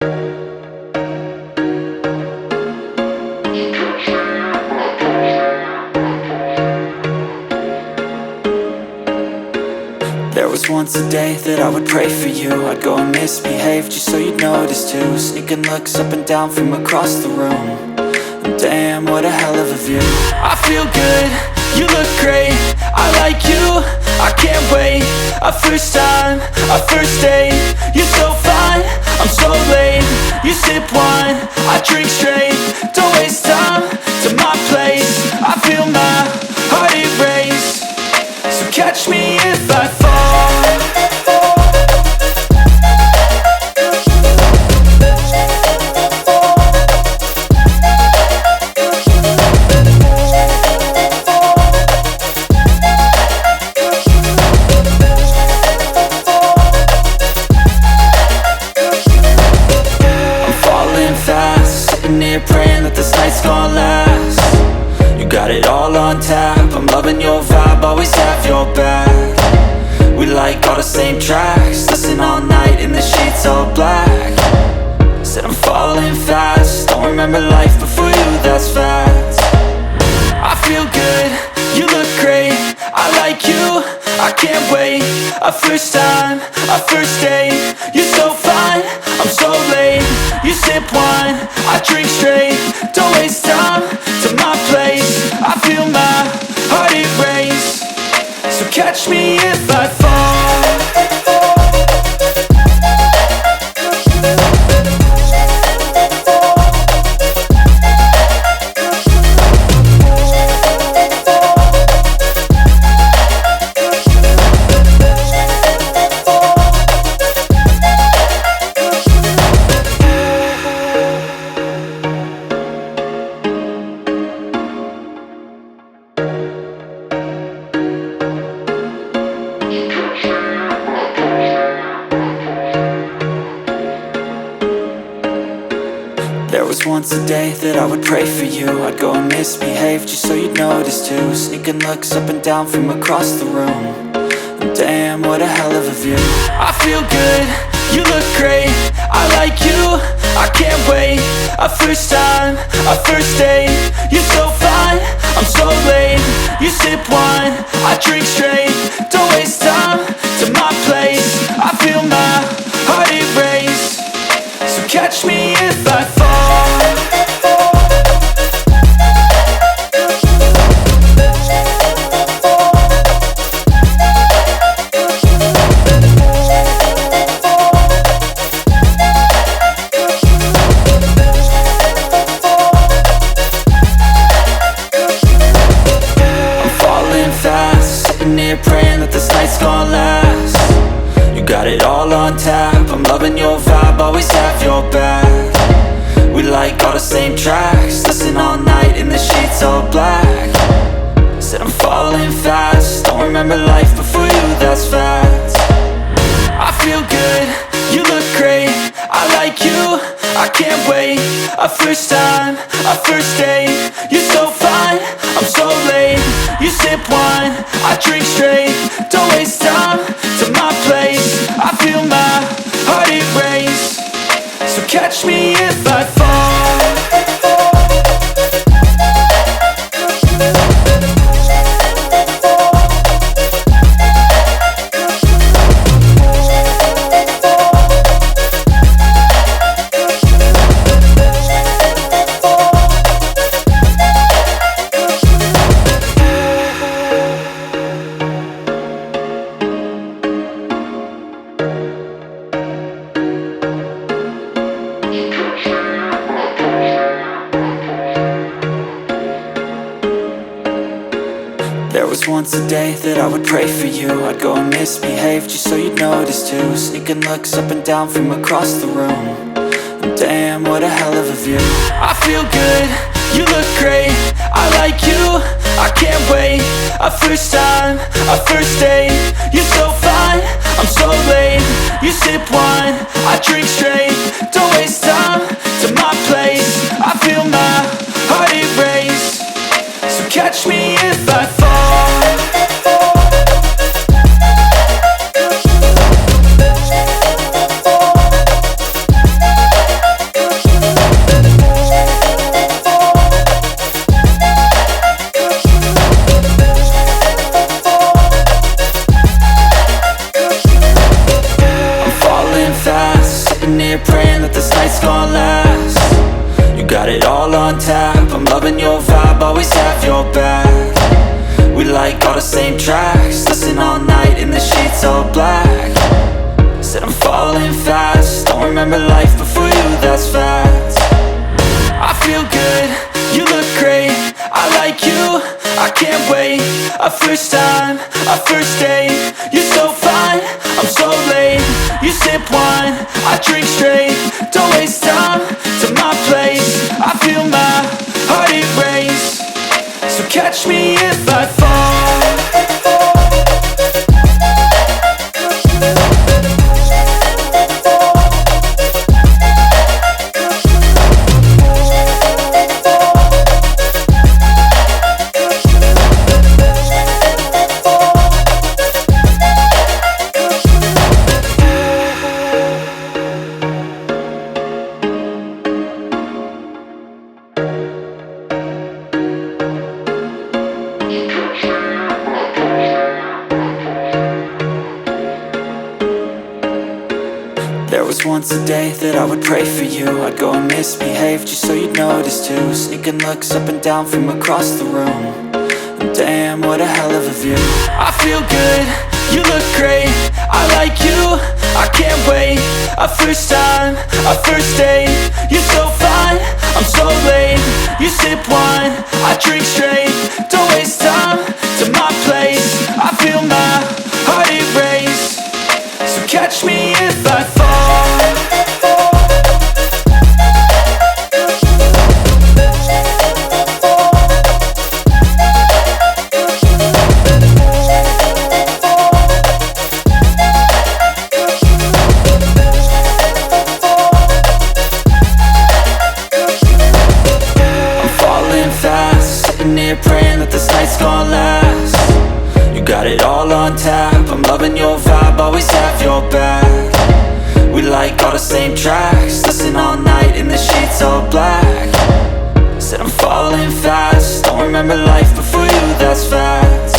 There was once a day that I would pray for you. I'd go and misbehave just so you'd notice too. Sneaking looks up and down from across the room. And damn, what a hell of a view. I feel good, you look great, I like you, I can't wait. A first time, a first date. You're so fine, I'm so late. You sip wine, I drink straight. Don't waste time to my place. I feel my heart erase. So catch me if I fall. I'm falling fast, sitting here praying that this night's gonna last. You got it all on tap, I'm loving your vibe, always have your back. We like all the same tracks, listen all night in the sheets all black. Said I'm falling fast, don't remember life before you, that's fact. I feel good, you look great, I like you, I can't wait. A first time, a first date. You're so fine, I'm so late. You sip wine, I drink straight. Don't waste time to my place. I feel my heart erase. So catch me if I fall. There was once a day that I would pray for you. I'd go and misbehave just so you'd notice too. Sneaking looks up and down from across the room. And damn, what a hell of a view. I feel good, you look great, I like you, I can't wait. A first time, a first date. You're so fine, I'm so late. You sip wine, I drink straight. Don't waste time to my place. I feel my heart erase. So catch me if I fall. I'm falling fast, sitting here praying that this night's gonna last. You got it all on tap, I'm loving your vibe, always have your back. We like all the same tracks, listen all night in the sheets all black. Said I'm falling fast, don't remember life before you, that's fact. I feel good, you look great, I like you, I can't wait. A first time, a first date. You're so fine, I'm so late. You sip wine, I drink straight. Don't waste time to my place. I feel my heart erase. So catch me if I fall. There was once a day that I would pray for you. I'd go and misbehave just so you'd notice too. Sneaking looks up and down from across the room. And damn, what a hell of a view. I feel good, you look great, I like you, I can't wait. A first time, a first date. You're so fine, I'm so late. You sip wine, I drink straight. Don't waste time to my place. I feel my heart erase. So catch me if I fall. praying that this night's gonna last. You got it all on tap, I'm loving your vibe, always have your back. We like all the same tracks, listen all night in the sheets all black. Said I'm falling fast, don't remember life before you, that's fact. I feel good, you look great, I like you, I can't wait. A first time, a first date, you're so fine, I'm so late. You sip wine, I drink straight, don't waste time to my place. I feel my heart erase, so catch me if I fall. There was once a day that I would pray for you. I'd go and misbehave just so you'd notice too. Sneaking looks up and down from across the room, and damn, what a hell of a view. I feel good, you look great, I like you, I can't wait. A first time, a first date, you're so fine, I'm so late. You sip wine, I drink straight, don't waste time to my place. I feel my heart erase, so catch me if I fall. Sitting here praying that this night's gonna last. You got it all on tap, I'm loving your vibe, always have your back. We like all the same tracks, listen all night in the sheets all black. Said I'm falling fast, don't remember life before you, that's fact.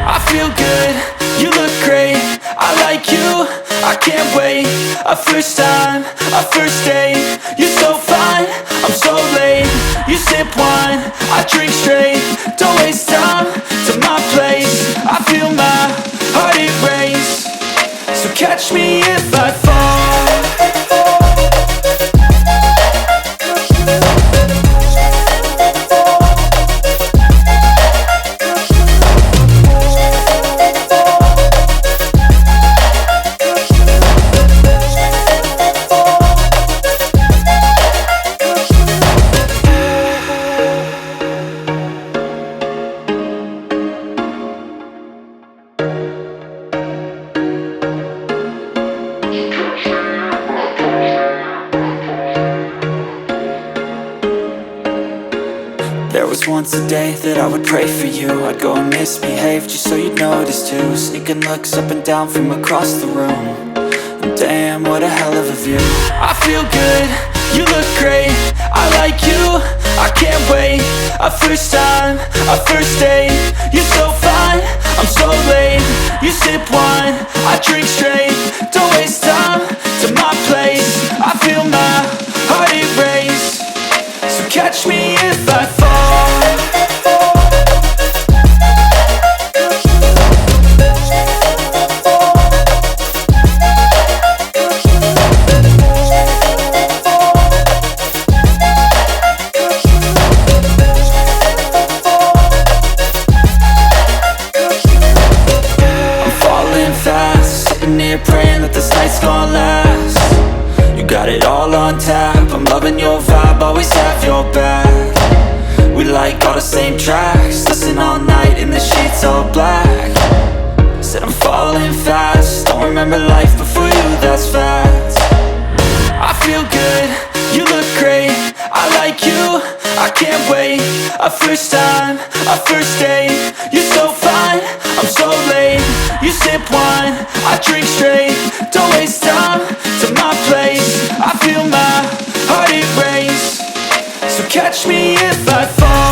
I feel good, you look great, I like you, I can't wait. A first time, a first date, you're so fine, I'm so late. You sip wine, I drink straight, don't waste time to my place. I feel my heart erase, so catch me if I fall. There was once a day that I would pray for you. I'd go and misbehave just so you'd notice too. Sneaking looks up and down from across the room, and damn, what a hell of a view. I feel good, you look great, I like you, I can't wait. A first time, a first date, you're so fine, I'm so late. You sip wine, I drink straight, don't waste time to my place. I feel my heart erase, so catch me if I fall. Praying that this night's gonna last. You got it all on tap, I'm loving your vibe, always have your back. We like all the same tracks, listen all night in the sheets all black. Said I'm falling fast, don't remember life before you, that's fact. I feel good, you look great, I like you, I can't wait. A first time, a first date, you're so fine, I'm so late. You sip wine, I drink straight, don't waste time to my place. I feel my heart erase, so catch me if I fall.